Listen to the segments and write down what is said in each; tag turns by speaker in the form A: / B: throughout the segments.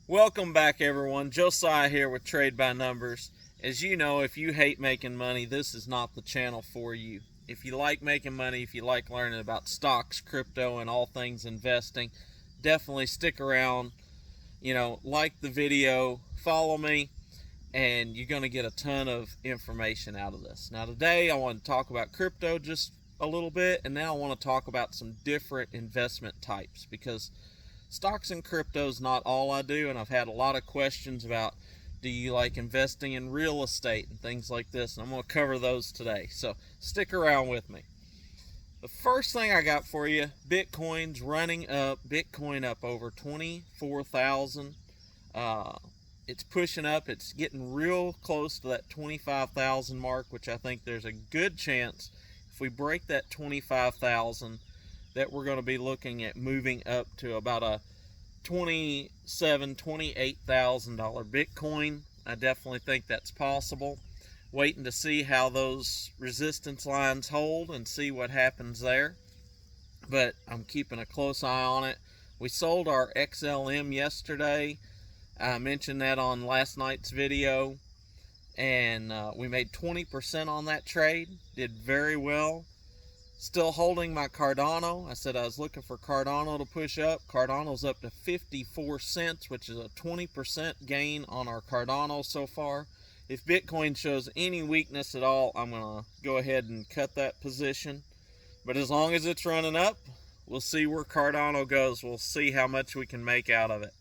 A: Welcome back, everyone. Josiah here with Trade by Numbers. As you know, if you hate making money, this is not the channel for you. If you like making money, if you like learning about stocks, crypto, and all things investing, definitely stick around. Like the video, follow me, and you're going to get a ton of information out of this. Now, today I want to talk about crypto just a little bit, and now I want to talk about some different investment types because stocks and crypto is not all I do, and I've had a lot of questions about do you like investing in real estate and things like this, and I'm going to cover those today. So stick around with me. The first thing I got for you, Bitcoin's running up. Bitcoin up over 24,000. It's pushing up. It's getting real close to that 25,000 mark, which I think there's a good chance if we break that 25,000 that we're going to be looking at moving up to about a $28,000 Bitcoin. I definitely think that's possible. Waiting to see how those resistance lines hold and see what happens there. But I'm keeping a close eye on it. We sold our XLM yesterday. I mentioned that on last night's video. And we made 20% on that trade. Did very well. Still holding my Cardano. I said I was looking for Cardano to push up. Cardano's up to 54 cents, which is a 20% gain on our Cardano so far. If Bitcoin shows any weakness at all, I'm going to go ahead and cut that position. But as long as it's running up, we'll see where Cardano goes. We'll see how much we can make out of it.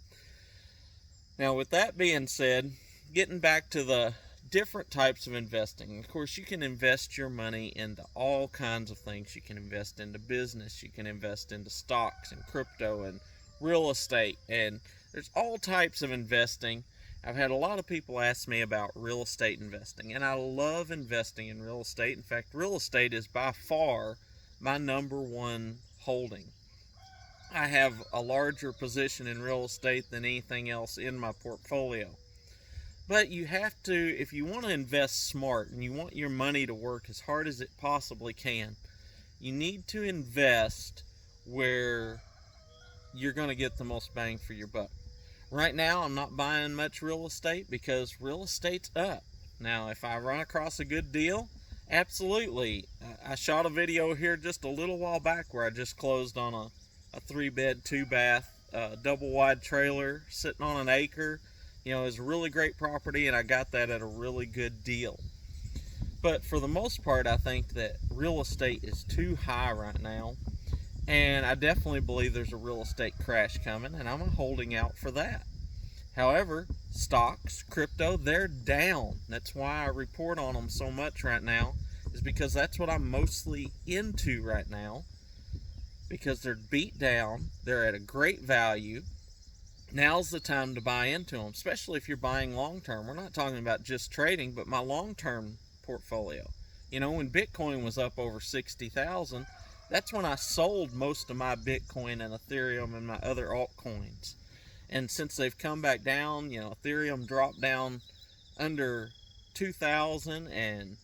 A: Now, with that being said, getting back to the different types of investing. Of course, you can invest your money into all kinds of things. You can invest into business, you can invest into stocks and crypto and real estate, and there's all types of investing. I've had a lot of people ask me about real estate investing, and I love investing in real estate. In fact, real estate is by far my number one holding. I have a larger position in real estate than anything else in my portfolio. But you have to, if you want to invest smart and you want your money to work as hard as it possibly can, you need to invest where you're going to get the most bang for your buck. Right now, I'm not buying much real estate because real estate's up. Now, if I run across a good deal, absolutely. I shot a video here just a little while back where I just closed on a 3-bed, 2-bath, double wide trailer sitting on an acre. It's a really great property, and I got that at a really good deal. But for the most part, I think that real estate is too high right now, and I definitely believe there's a real estate crash coming, and I'm holding out for that. However, stocks, crypto, they're down. That's why I report on them so much right now, is because that's what I'm mostly into right now, because they're beat down, they're at a great value. Now's the time to buy into them, especially if you're buying long term. We're not talking about just trading, but my long term portfolio. When Bitcoin was up over 60,000, that's when I sold most of my Bitcoin and Ethereum and my other altcoins. And since they've come back down, Ethereum dropped down under 2,000 and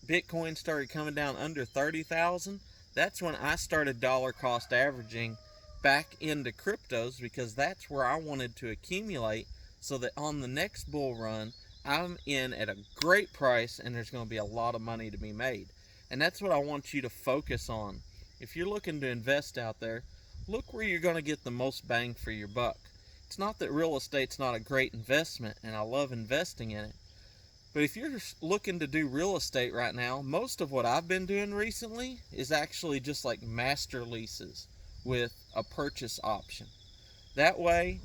A: Bitcoin started coming down under 30,000. That's when I started dollar cost averaging back into cryptos, because that's where I wanted to accumulate so that on the next bull run I'm in at a great price and there's going to be a lot of money to be made. And that's what I want you to focus on. If you're looking to invest out there, look where you're going to get the most bang for your buck. It's not that real estate's not a great investment, and I love investing in it. But if you're looking to do real estate right now, most of what I've been doing recently is actually just like master leases with a purchase option. That way,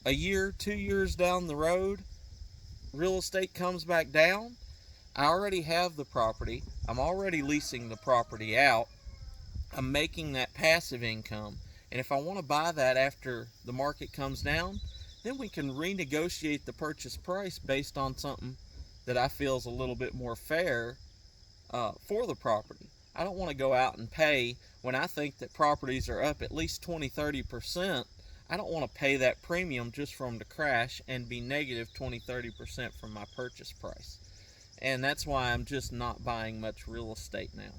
A: a year, 2 years down the road, real estate comes back down. I already have the property. I'm already leasing the property out. I'm making that passive income. And if I want to buy that after the market comes down, then we can renegotiate the purchase price based on something that I feel is a little bit more fair for the property. I don't want to go out and pay when I think that properties are up at least 20-30%. I don't want to pay that premium just for them to crash and be negative 20-30% from my purchase price. And that's why I'm just not buying much real estate now.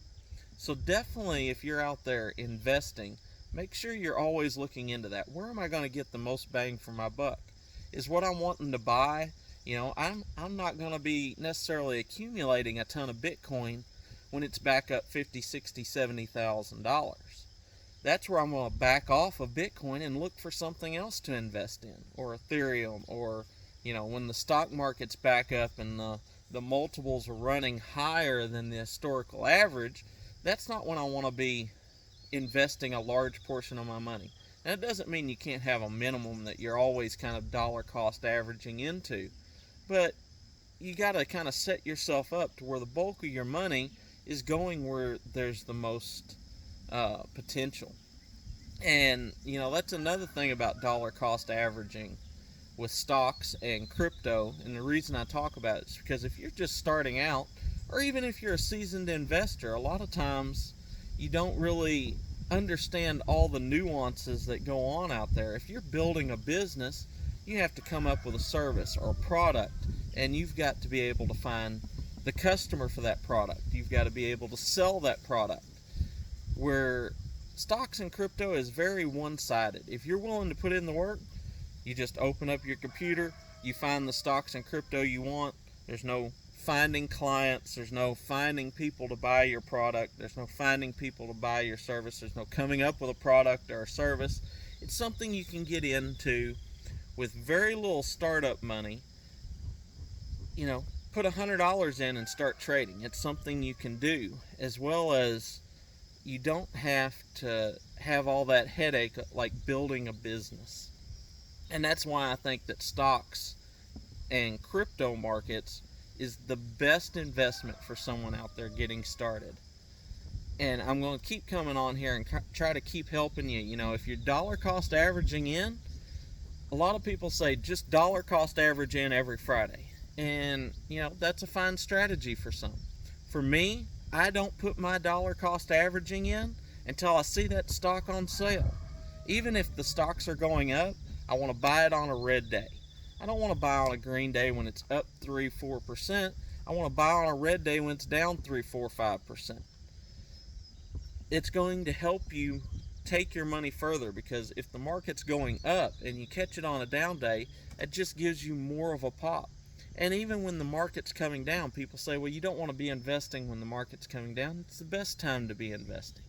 A: So definitely, if you're out there investing, make sure you're always looking into that. Where am I going to get the most bang for my buck? Is what I'm wanting to buy, I'm not going to be necessarily accumulating a ton of Bitcoin when it's back up 50, 60, $70,000. That's where I'm going to back off of Bitcoin and look for something else to invest in, or Ethereum, or when the stock market's back up and the multiples are running higher than the historical average. That's not when I want to be investing a large portion of my money. Now, it doesn't mean you can't have a minimum that you're always kind of dollar cost averaging into, but you got to kind of set yourself up to where the bulk of your money is going where there's the most potential. And that's another thing about dollar cost averaging with stocks and crypto. And the reason I talk about it is because if you're just starting out, or even if you're a seasoned investor, a lot of times you don't really understand all the nuances that go on out there. If you're building a business, you have to come up with a service or a product, and you've got to be able to find the customer for that product. You've got to be able to sell that product. Where stocks and crypto is very one-sided. If you're willing to put in the work, you just open up your computer, you find the stocks and crypto you want. There's no finding clients, there's no finding people to buy your product, there's no finding people to buy your service, there's no coming up with a product or a service. It's something you can get into with very little startup money. Put $100 in and start trading. It's something you can do, as well as you don't have to have all that headache like building a business. And that's why I think that stocks and crypto markets is the best investment for someone out there getting started. And I'm going to keep coming on here and try to keep helping you. If you're dollar cost averaging in, a lot of people say just dollar cost average in every Friday. And, that's a fine strategy for some. For me, I don't put my dollar cost averaging in until I see that stock on sale. Even if the stocks are going up, I want to buy it on a red day. I don't want to buy on a green day when it's up 3-4%. I want to buy on a red day when it's down 3-4-5%. It's going to help you take your money further, because if the market's going up and you catch it on a down day, it just gives you more of a pop. And even when the market's coming down, people say, well, you don't want to be investing when the market's coming down. It's the best time to be investing.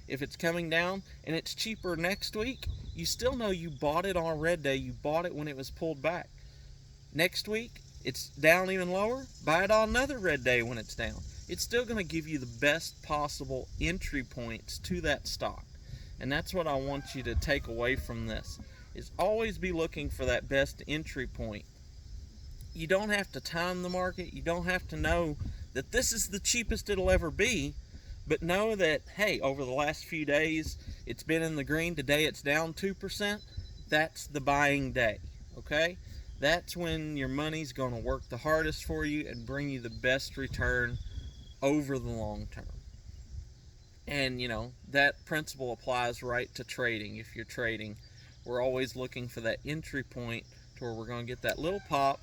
A: If it's coming down and it's cheaper next week, you still know you bought it on a red day. You bought it when it was pulled back. Next week, it's down even lower. Buy it on another red day when it's down. It's still going to give you the best possible entry points to that stock. And that's what I want you to take away from this, is always be looking for that best entry point. You don't have to time the market. You don't have to know that this is the cheapest it'll ever be. But know that, hey, over the last few days, it's been in the green. Today it's down 2%. That's the buying day, okay? That's when your money's going to work the hardest for you and bring you the best return over the long term. And, that principle applies right to trading. If you're trading, we're always looking for that entry point to where we're going to get that little pop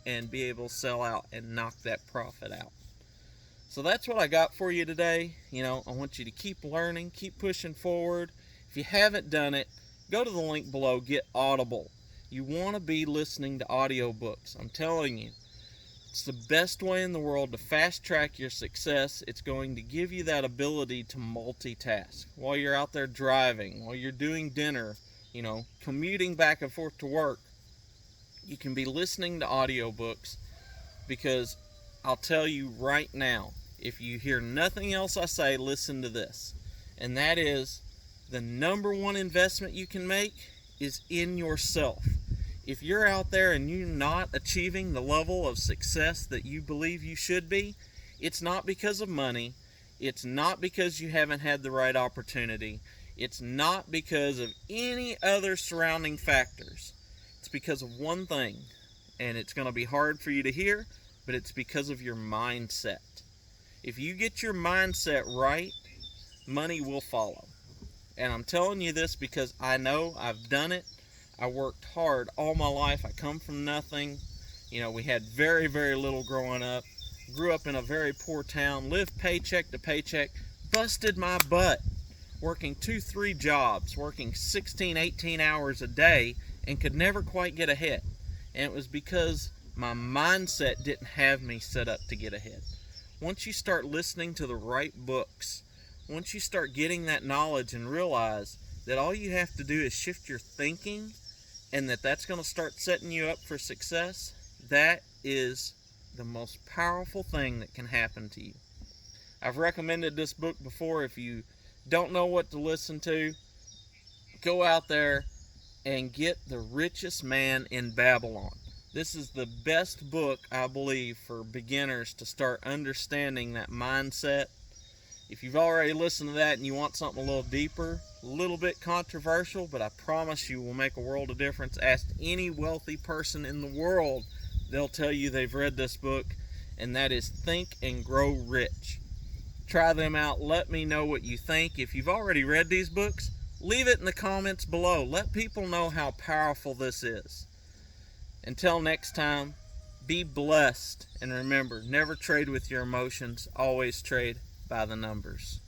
A: and be able to sell out and knock that profit out. So that's what I got for you today. I want you to keep learning, keep pushing forward. If you haven't done it, go to the link below, get Audible. You want to be listening to audiobooks. I'm telling you, it's the best way in the world to fast track your success. It's going to give you that ability to multitask while you're out there driving, while you're doing dinner, commuting back and forth to work. You can be listening to audiobooks, because I'll tell you right now, if you hear nothing else I say, listen to this. And that is, the number one investment you can make is in yourself. If you're out there and you're not achieving the level of success that you believe you should be, it's not because of money. It's not because you haven't had the right opportunity. It's not because of any other surrounding factors. It's because of one thing, and it's going to be hard for you to hear, but it's because of your mindset. If you get your mindset right, money will follow. And I'm telling you this because I know I've done it. I worked hard all my life. I come from nothing. We had very, very little growing up. Grew up in a very poor town, lived paycheck to paycheck, busted my butt working 2-3 jobs, working 16, 18 hours a day, and could never quite get ahead. And it was because my mindset didn't have me set up to get ahead. Once you start listening to the right books, once you start getting that knowledge and realize that all you have to do is shift your thinking, and that's going to start setting you up for success, that is the most powerful thing that can happen to you. I've recommended this book before. If you don't know what to listen to, go out there and get The Richest Man in Babylon. This is the best book, I believe, for beginners to start understanding that mindset. If you've already listened to that and you want something a little deeper, a little bit controversial, but I promise you will make a world of difference, ask any wealthy person in the world. They'll tell you they've read this book, and that is Think and Grow Rich. Try them out. Let me know what you think. If you've already read these books, leave it in the comments below. Let people know how powerful this is. Until next time, be blessed, and remember, never trade with your emotions. Always trade by the numbers.